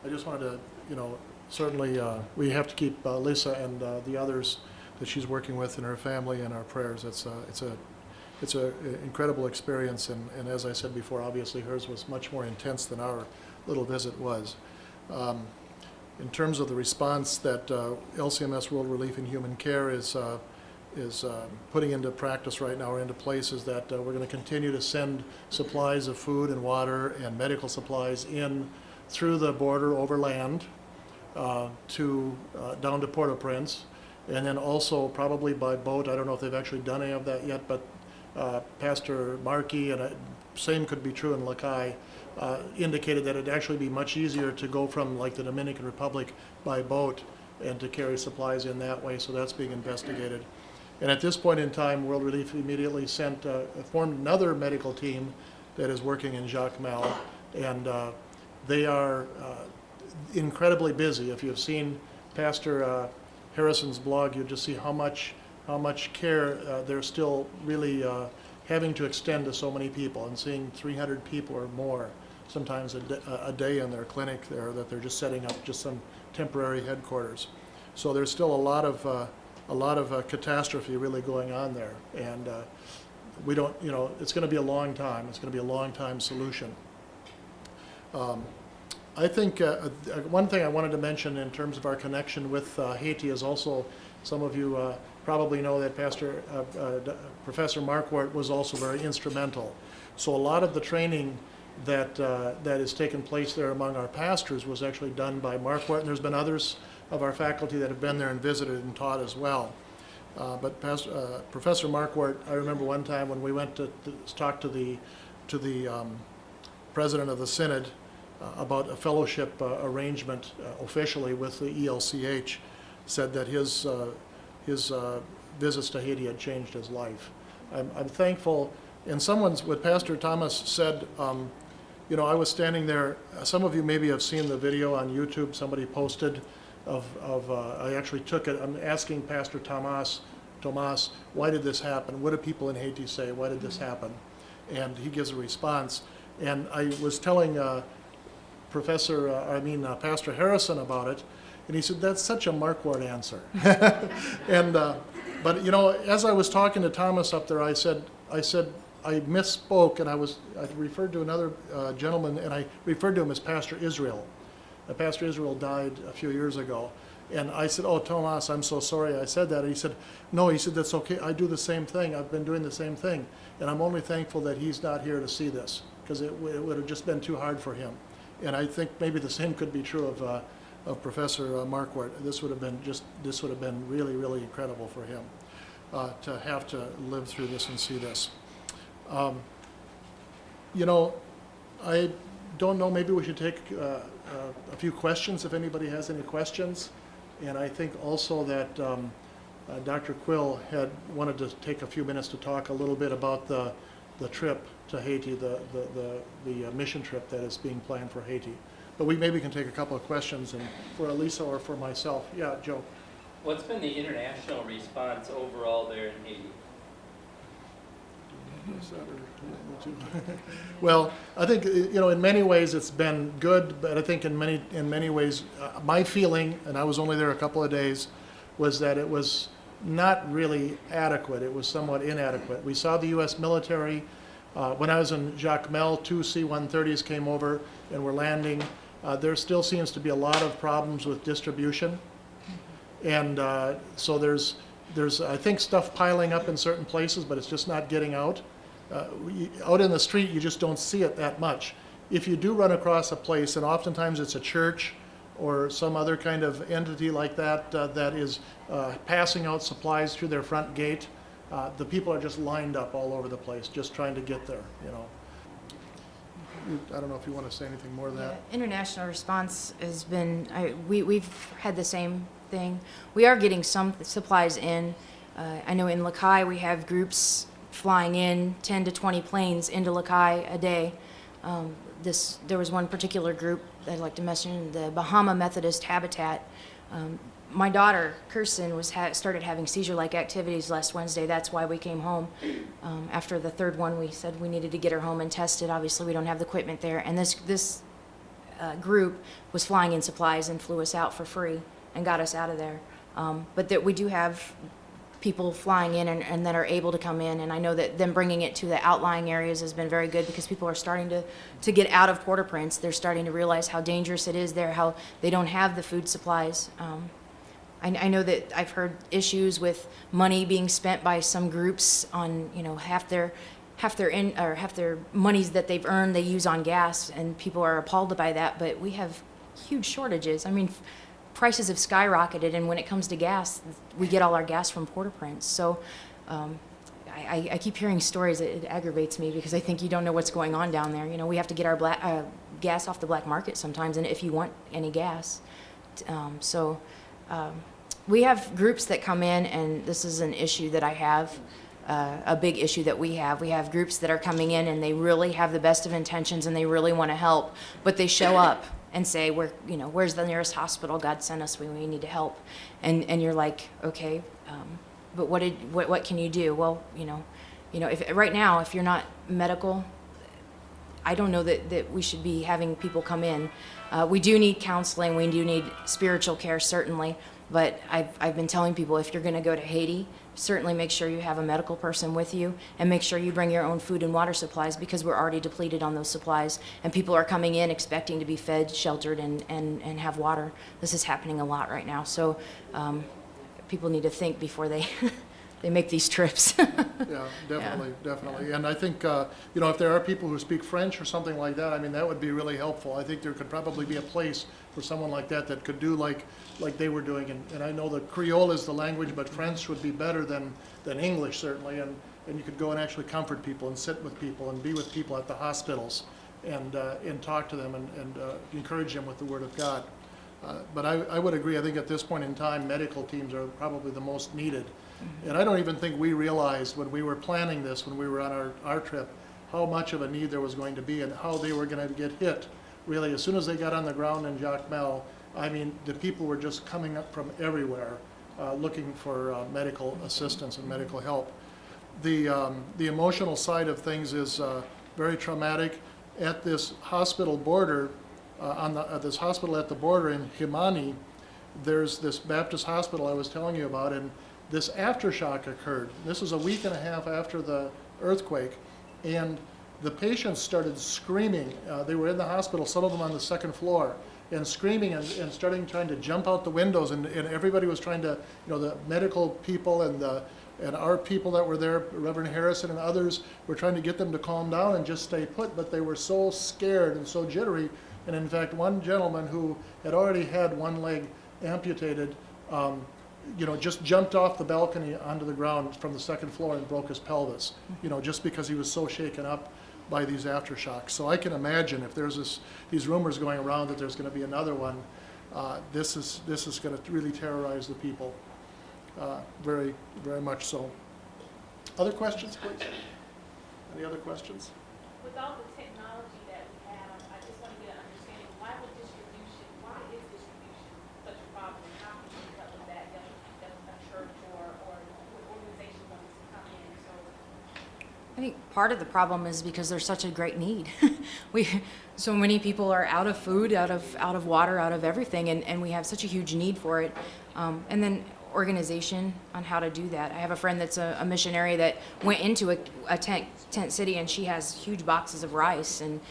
I just wanted to, certainly we have to keep Alyssa and the others that she's working with and her family in our prayers. It's an incredible experience, and as I said before, obviously hers was much more intense than our little visit was. In terms of the response that LCMS World Relief and Human Care is putting into practice right now, or into place, is that we're going to continue to send supplies of food and water and medical supplies in through the border overland down to Port-au-Prince, and then also probably by boat. I don't know if they've actually done any of that yet, but Pastor Markey, and same could be true in Lakai, indicated that it'd actually be much easier to go from like the Dominican Republic by boat and to carry supplies in that way, so that's being investigated. And at this point in time, World Relief immediately formed another medical team that is working in Jacmel, and they are incredibly busy. If you've seen Pastor Harrison's blog, you'll just see how much care they're still really having to extend to so many people, and seeing 300 people or more sometimes a day in their clinic there, that they're just setting up just some temporary headquarters. So there's still a lot of catastrophe really going on there, and we don't, it's going to be a long time. It's going to be a long time solution. I think one thing I wanted to mention in terms of our connection with Haiti is also, some of you probably know that Professor Marquardt was also very instrumental. So a lot of the training that has taken place there among our pastors was actually done by Marquardt, and there's been others of our faculty that have been there and visited and taught as well. But Professor Marquardt, I remember one time when we went to talk to the president of the synod about a fellowship arrangement officially with the ELCH, said that his visits to Haiti had changed his life. I'm thankful. And what Pastor Thomas said, I was standing there. Some of you maybe have seen the video on YouTube somebody posted I actually took it. I'm asking Pastor Tomas, why did this happen? What do people in Haiti say? Why did this happen? And he gives a response. And I was telling Pastor Harrison about it, and he said, that's such a Marquardt answer. And but as I was talking to Thomas up there, I said I misspoke, and I referred to another gentleman, and I referred to him as Pastor Israel. Pastor Israel died a few years ago, and I said, "Oh, Tomas, I'm so sorry I said that." And he said, "No," he said, "that's okay. I do the same thing. I've been doing the same thing, and I'm only thankful that he's not here to see this, because it would have just been too hard for him." And I think maybe the same could be true of Professor Marquardt. This would have been really, really incredible for him to have to live through this and see this. I don't know. Maybe we should take a few questions if anybody has any questions. And I think also that Dr. Quill had wanted to take a few minutes to talk a little bit about the trip to Haiti, the mission trip that is being planned for Haiti. But we maybe can take a couple of questions, and for Alyssa or for myself. Yeah, Joe. What's been the international response overall there in Haiti? Well, I think in many ways it's been good, but I think in many ways my feeling, and I was only there a couple of days, was that it was not really adequate. It was somewhat inadequate. We saw the U.S. military. When I was in Jacmel, 2 C-130s came over and were landing. There still seems to be a lot of problems with distribution, and so there's I think stuff piling up in certain places, but it's just not getting out. Out in the street, you just don't see it that much. If you do run across a place, and oftentimes it's a church or some other kind of entity like that that is passing out supplies through their front gate, the people are just lined up all over the place, just trying to get there. I don't know if you want to say anything more than that. International response has been, we've had the same thing. We are getting some supplies in. I know in Lakai we have groups flying in 10 to 20 planes into Lakai a day. There was one particular group that I'd like to mention, the Bahama Methodist Habitat. My daughter, Kirsten, started having seizure-like activities last Wednesday. That's why we came home. After the third one, we said we needed to get her home and tested. Obviously, we don't have the equipment there. And this group was flying in supplies and flew us out for free and got us out of there. But that we do have people flying in and that are able to come in, and I know that them bringing it to the outlying areas has been very good because people are starting to get out of Port-au-Prince. They're starting to realize how dangerous it is there, how they don't have the food supplies. I know that I've heard issues with money being spent by some groups on, you know, half their monies that they've earned they use on gas, and people are appalled by that. But we have huge shortages. I mean, prices have skyrocketed, and when it comes to gas, we get all our gas from Port-au-Prince. So I keep hearing stories. It aggravates me because I think you don't know what's going on down there. You know, we have to get our gas off the black market sometimes, and if you want any gas. We have groups that come in, and this is an issue that I have, a big issue that we have. We have groups that are coming in, and they really have the best of intentions, and they really want to help, but they show up and say, where's the nearest hospital? God sent us, we need to help. And you're like, okay, but what can you do? Well, if right now, if you're not medical, I don't know that we should be having people come in. We do need counseling, we do need spiritual care, certainly, but I've been telling people, if you're gonna go to Haiti, certainly make sure you have a medical person with you, and make sure you bring your own food and water supplies, because we're already depleted on those supplies, and people are coming in expecting to be fed, sheltered, and have water. This is happening a lot right now, so people need to think before they they make these trips. Yeah, definitely. And I think, if there are people who speak French or something like that, I mean, that would be really helpful. I think there could probably be a place for someone like that could do like they were doing. And I know that Creole is the language, but French would be better than English, certainly. And you could go and actually comfort people and sit with people and be with people at the hospitals and talk to them and encourage them with the Word of God. But I would agree, I think at this point in time, medical teams are probably the most needed. And I don't even think we realized when we were planning this, when we were on our trip, how much of a need there was going to be and how they were going to get hit. Really, as soon as they got on the ground in Jacmel, I mean, the people were just coming up from everywhere looking for medical assistance and medical help. The emotional side of things is very traumatic. At this hospital border, this hospital at the border in Himani, there's this Baptist hospital I was telling you about, and this aftershock occurred. This was a week and a half after the earthquake, and the patients started screaming. They were in the hospital, some of them on the second floor, and screaming and trying to jump out the windows, and everybody was trying to, the medical people and our people that were there, Reverend Harrison and others, were trying to get them to calm down and just stay put, but they were so scared and so jittery. And in fact, one gentleman who had already had one leg amputated, just jumped off the balcony onto the ground from the second floor and broke his pelvis, just because he was so shaken up by these aftershocks. So I can imagine if there's these rumors going around that there's going to be another one, this is going to really terrorize the people, very, very much so. Other questions, please? Any other questions? With all the technology that we have, I just want to get an understanding, why is distribution such a problem? How can we help with that? That a church or organization wants to come in? I think part of the problem is because there's such a great need. So many people are out of food, out of water, out of everything, and we have such a huge need for it. And then organization on how to do that. I have a friend that's a missionary that went into a tent city, and she has huge boxes of rice and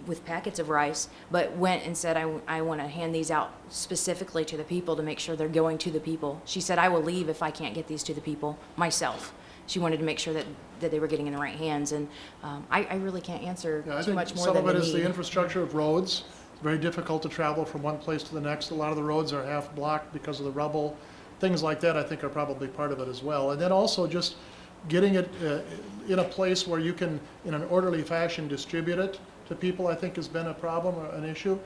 with packets of rice, but went and said, I want to hand these out specifically to the people to make sure they're going to the people. She said, I will leave if I can't get these to the people myself. She wanted to make sure that they were getting in the right hands, and I really can't answer too much more than some of it is need. the infrastructure of roads. It's very difficult to travel from one place to the next. A lot of the roads are half blocked because of the rubble. Things like that, I think, are probably part of it as well. And then also just getting it in a place where you can, in an orderly fashion, distribute it to people, I think, has been a problem or an issue.